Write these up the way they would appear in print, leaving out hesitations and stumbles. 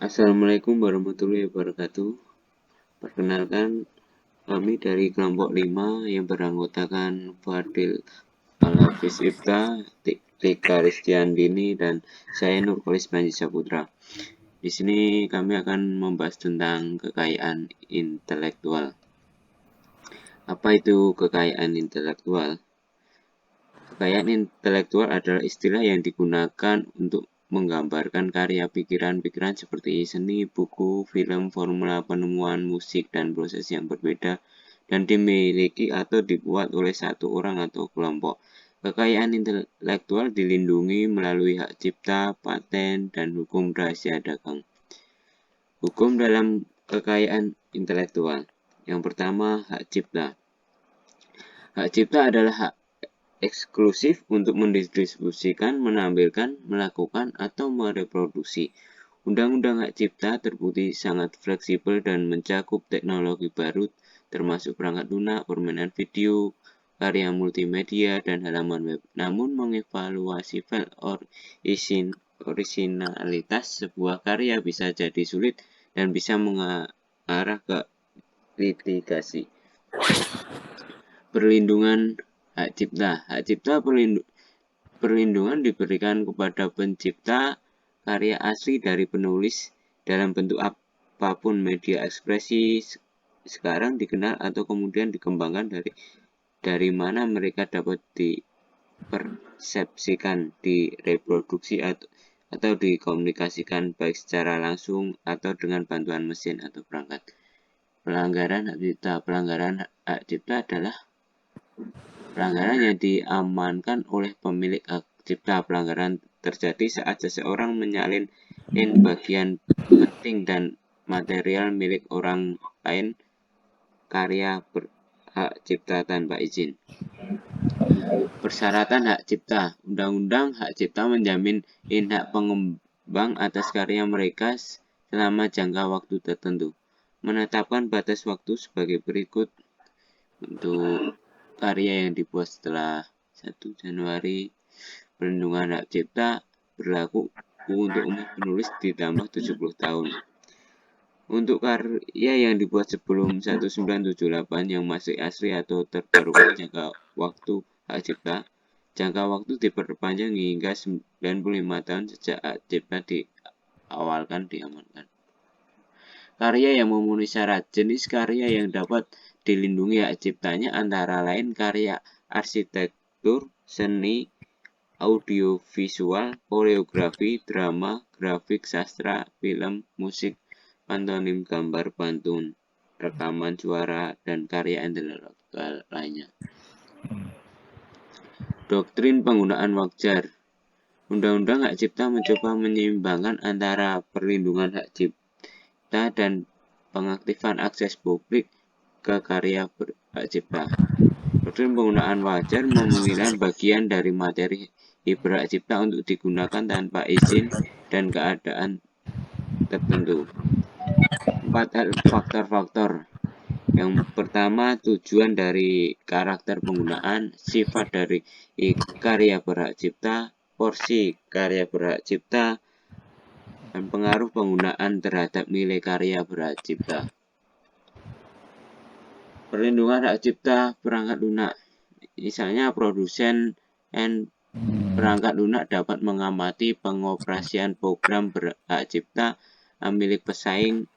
Assalamualaikum warahmatullahi wabarakatuh. Perkenalkan, kami dari kelompok 5 yang beranggotakan Fadil Al-Hafiz Ibta, Tika Ristiandini, dan saya Nurkolis Panji Saputra. Di sini kami akan membahas tentang kekayaan intelektual. Apa itu kekayaan intelektual? Kekayaan intelektual adalah istilah yang digunakan untuk menggambarkan karya pikiran-pikiran seperti seni, buku, film, formula penemuan, musik, dan proses yang berbeda dan dimiliki atau dibuat oleh satu orang atau kelompok. Kekayaan intelektual dilindungi melalui hak cipta, paten, dan hukum rahasia dagang. Hukum dalam kekayaan intelektual. Yang pertama, hak cipta. Hak cipta adalah hak eksklusif untuk mendistribusikan, menampilkan, melakukan, atau mereproduksi. Undang-undang hak cipta terbukti sangat fleksibel dan mencakup teknologi baru termasuk perangkat lunak, permainan video, karya multimedia, dan halaman web. Namun mengevaluasi file originalitas sebuah karya bisa jadi sulit dan bisa mengarah ke litigasi. Perlindungan hak cipta. Hak cipta perlindungan diberikan kepada pencipta karya asli dari penulis dalam bentuk apapun media ekspresi sekarang dikenal atau kemudian dikembangkan dari mana mereka dapat dipersepsikan, direproduksi atau dikomunikasikan baik secara langsung atau dengan bantuan mesin atau perangkat. Pelanggaran hak cipta. Pelanggaran hak cipta adalah pelanggaran yang diamankan oleh pemilik hak cipta. Pelanggaran terjadi saat seseorang menyalin bagian penting dan material milik orang lain karya hak cipta tanpa izin. Persyaratan hak cipta. Undang-undang hak cipta menjamin hak pengembang atas karya mereka selama jangka waktu tertentu. Menetapkan batas waktu sebagai berikut untuk karya yang dibuat setelah 1 Januari. Perlindungan hak cipta berlaku untuk umum penulis ditambah 70 tahun. Untuk karya yang dibuat sebelum 1978 yang masih asli atau terbarukan jangka waktu hak cipta, jangka waktu diperpanjang hingga 95 tahun sejak hak cipta diawalkan diamankan. Karya yang memenuhi syarat. Jenis karya yang dapat dilindungi hak ciptanya antara lain karya arsitektur, seni, audiovisual, koreografi, drama, grafik, sastra, film, musik, pantomim, gambar, pantun, rekaman suara, dan karya intelektual lainnya. Doktrin penggunaan wajar. Undang-undang hak cipta mencoba menyeimbangkan antara perlindungan hak cipta dan pengaktifan akses publik ke karya hak cipta. Doktrin penggunaan wajar memungkinkan bagian dari materi hak cipta untuk digunakan tanpa izin dan keadaan tertentu. 4 faktor-faktor. Yang pertama, tujuan dari karakter penggunaan, sifat dari karya berhak cipta, porsi karya berhak cipta, dan pengaruh penggunaan terhadap nilai karya berhak cipta. Perlindungan hak cipta perangkat lunak. Misalnya produsen dan perangkat lunak dapat mengamati pengoperasian program berhak cipta milik pesaing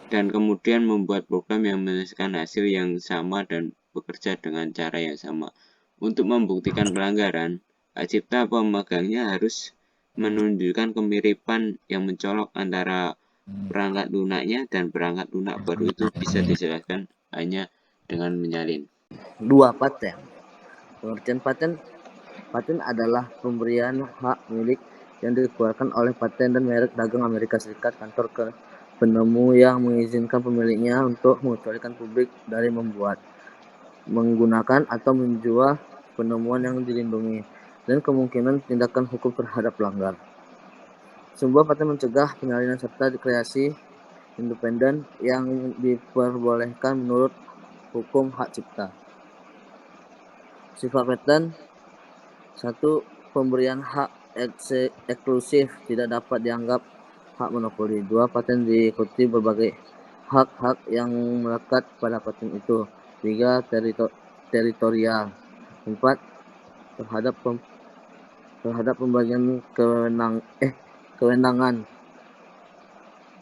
dan kemudian membuat program yang menghasilkan hasil yang sama dan bekerja dengan cara yang sama. Untuk membuktikan pelanggaran, hak cipta pemegangnya harus menunjukkan kemiripan yang mencolok antara perangkat lunaknya dan perangkat lunak baru itu bisa dijelaskan hanya dengan menyalin. 2. Paten. Pengertian paten. Paten adalah pemberian hak milik yang dikeluarkan oleh Paten dan Merek Dagang Amerika Serikat, kantor ke penemu yang mengizinkan pemiliknya untuk mengecualikan publik dari membuat, menggunakan, atau menjual penemuan yang dilindungi, dan kemungkinan tindakan hukum terhadap pelanggar. Sebuah paten mencegah penyalinan serta kreasi independen yang diperbolehkan menurut hukum hak cipta. Sifat paten. 1. Pemberian hak eksklusif tidak dapat dianggap hak monopoli. 2. Paten diikuti berbagai hak-hak yang melekat pada paten itu. 3. Teritorial. 4. Terhadap pembagian kewenangan.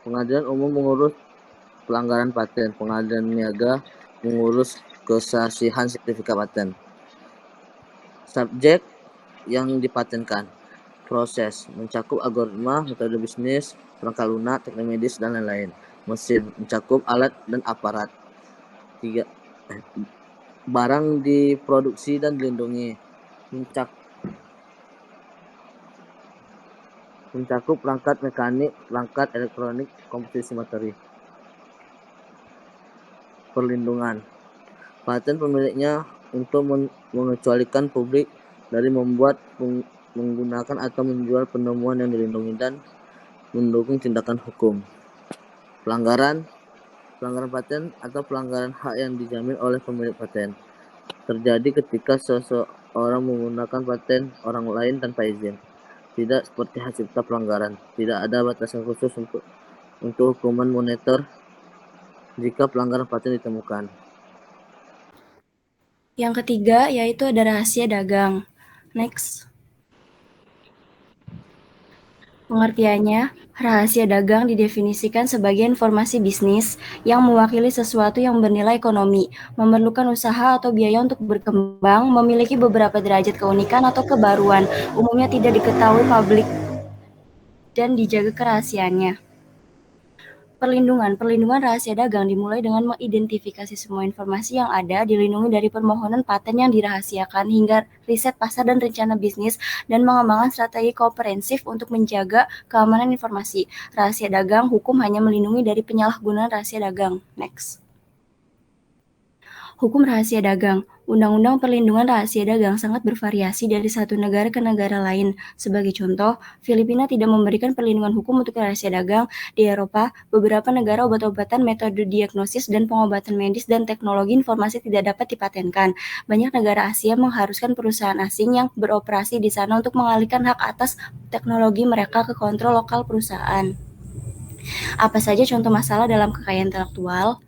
Pengadilan umum mengurus pelanggaran paten. Pengadilan niaga mengurus kesasihan sertifikat paten. Subjek yang dipatenkan. Proses mencakup algoritma, metode bisnis, perangkat lunak, teknik medis, dan lain-lain. Mesin mencakup alat dan aparat. 3. Barang diproduksi dan dilindungi. Mencakup perangkat mekanik, perangkat elektronik, komposisi materi. Perlindungan. Paten pemiliknya untuk mengecualikan publik dari membuat, menggunakan atau menjual penemuan yang dilindungi dan mendukung tindakan hukum. Pelanggaran paten atau pelanggaran hak yang dijamin oleh pemilik paten terjadi ketika seseorang menggunakan paten orang lain tanpa izin. Tidak seperti hak cipta pelanggaran. Tidak ada batasan khusus untuk hukuman moneter jika pelanggaran paten ditemukan. Yang ketiga yaitu ada rahasia dagang. Next. Pengertiannya, rahasia dagang didefinisikan sebagai informasi bisnis yang mewakili sesuatu yang bernilai ekonomi, memerlukan usaha atau biaya untuk berkembang, memiliki beberapa derajat keunikan atau kebaruan, umumnya tidak diketahui publik dan dijaga kerahasiaannya. Perlindungan rahasia dagang dimulai dengan mengidentifikasi semua informasi yang ada, dilindungi dari permohonan paten yang dirahasiakan, hingga riset pasar dan rencana bisnis, dan mengembangkan strategi komprehensif untuk menjaga keamanan informasi. Rahasia dagang, hukum hanya melindungi dari penyalahgunaan rahasia dagang. Next. Hukum rahasia dagang. Undang-undang perlindungan rahasia dagang sangat bervariasi dari satu negara ke negara lain. Sebagai contoh, Filipina tidak memberikan perlindungan hukum untuk rahasia dagang. Di Eropa, beberapa negara obat-obatan, metode diagnosis dan pengobatan medis, dan teknologi informasi tidak dapat dipatenkan. Banyak negara Asia mengharuskan perusahaan asing yang beroperasi di sana untuk mengalihkan hak atas teknologi mereka ke kontrol lokal perusahaan. Apa saja contoh masalah dalam kekayaan intelektual?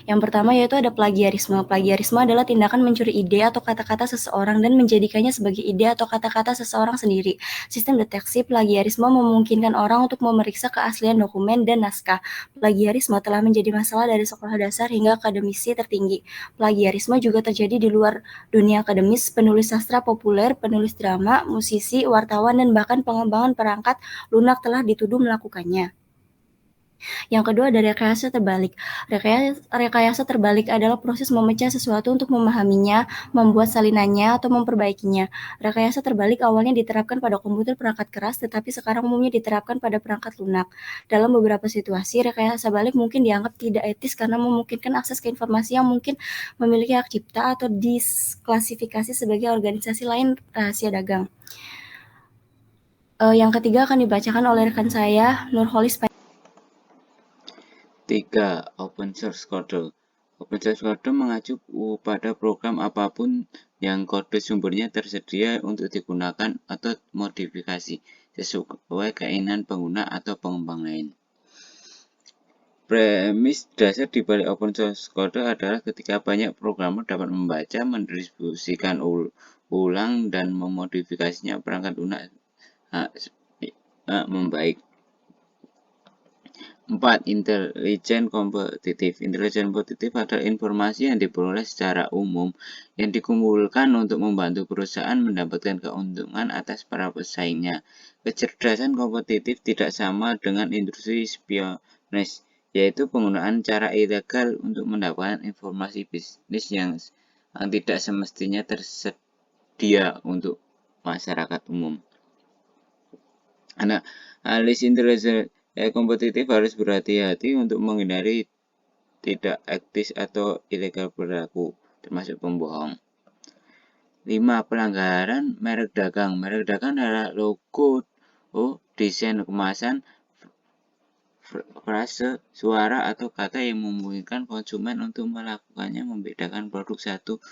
Yang pertama yaitu ada plagiarisme. Plagiarisme adalah tindakan mencuri ide atau kata-kata seseorang dan menjadikannya sebagai ide atau kata-kata seseorang sendiri. Sistem deteksi plagiarisme memungkinkan orang untuk memeriksa keaslian dokumen dan naskah. Plagiarisme telah menjadi masalah dari sekolah dasar hingga akademisi tertinggi. Plagiarisme juga terjadi di luar dunia akademis. Penulis sastra populer, penulis drama, musisi, wartawan, dan bahkan pengembangan perangkat lunak telah dituduh melakukannya. Yang kedua ada rekayasa terbalik. Rekayasa terbalik adalah proses memecah sesuatu untuk memahaminya, membuat salinannya, atau memperbaikinya. Rekayasa terbalik awalnya diterapkan pada komputer perangkat keras, tetapi sekarang umumnya diterapkan pada perangkat lunak. Dalam beberapa situasi, rekayasa balik mungkin dianggap tidak etis karena memungkinkan akses ke informasi yang mungkin memiliki hak cipta atau disklasifikasi sebagai organisasi lain rahasia dagang. Yang ketiga akan dibacakan oleh rekan saya, Nurholis. 3. Open source code. Open source code mengacu pada program apapun yang kode sumbernya tersedia untuk digunakan atau modifikasi sesuai keinginan pengguna atau pengembang lain. Premis dasar di balik open source code adalah ketika banyak programmer dapat membaca, mendistribusikan ulang, dan memodifikasinya, perangkat lunak membaik. 4. Intelijen kompetitif. Intelijen kompetitif adalah informasi yang diperoleh secara umum yang dikumpulkan untuk membantu perusahaan mendapatkan keuntungan atas para pesaingnya. Kecerdasan kompetitif tidak sama dengan industri spionage, yaitu penggunaan cara ilegal untuk mendapatkan informasi bisnis yang tidak semestinya tersedia untuk masyarakat umum. Analis intelijen kompetitif harus berhati-hati untuk menghindari tidak etis atau ilegal berlaku, termasuk pembohong. 5. Pelanggaran merek dagang. Merek dagang adalah logo, desain kemasan, frase, suara, atau kata yang memungkinkan konsumen untuk melakukannya membedakan produk satu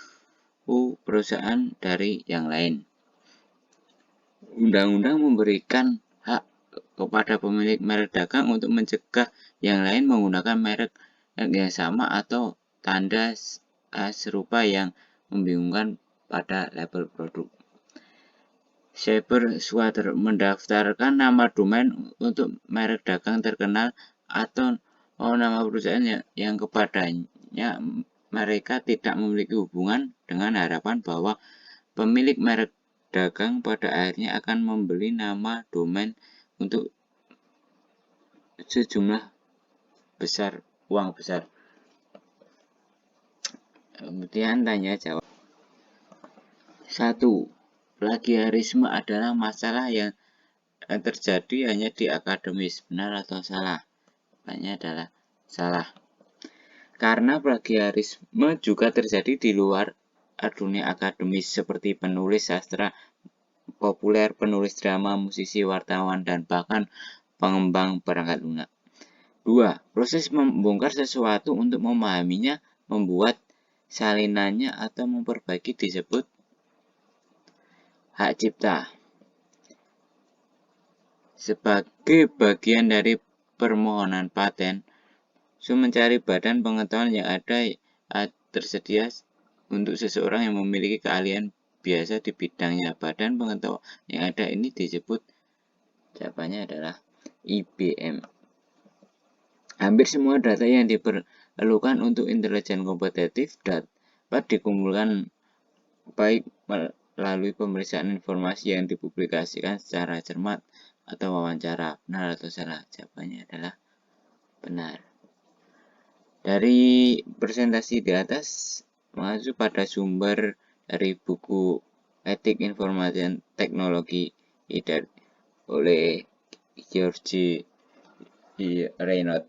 perusahaan dari yang lain. Undang-undang memberikan hak kepada pemilik merek dagang untuk mencegah yang lain menggunakan merek yang sama atau tanda serupa yang membingungkan pada label produk. Cyber Squatter mendaftarkan nama domain untuk merek dagang terkenal atau nama perusahaan yang kepadanya mereka tidak memiliki hubungan dengan harapan bahwa pemilik merek dagang pada akhirnya akan membeli nama domain untuk sejumlah besar, uang besar. Kemudian tanya jawab. 1. Plagiarisme adalah masalah yang terjadi hanya di akademis, benar atau salah? Jawabannya adalah salah. Karena plagiarisme juga terjadi di luar dunia akademis seperti penulis sastra populer, penulis drama, musisi, wartawan, dan bahkan pengembang perangkat lunak. 2. Proses membongkar sesuatu untuk memahaminya, membuat salinannya atau memperbaiki disebut hak cipta. Sebagai bagian dari permohonan paten, mencari badan pengetahuan yang ada tersedia untuk seseorang yang memiliki keahlian biasa di bidangnya. Badan pengetahuan yang ada ini disebut, jawabannya adalah IBM. Hampir semua data yang diperlukan untuk intelijen kompetitif dapat dikumpulkan baik melalui pemeriksaan informasi yang dipublikasikan secara cermat atau wawancara. Benar atau salah? Jawabannya adalah benar. Dari presentasi di atas mengacu pada sumber dari buku Etik Informasi dan Teknologi oleh George Reynaud.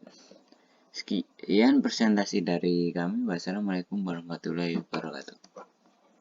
Sekian presentasi dari kami. Wassalamualaikum warahmatullahi wabarakatuh.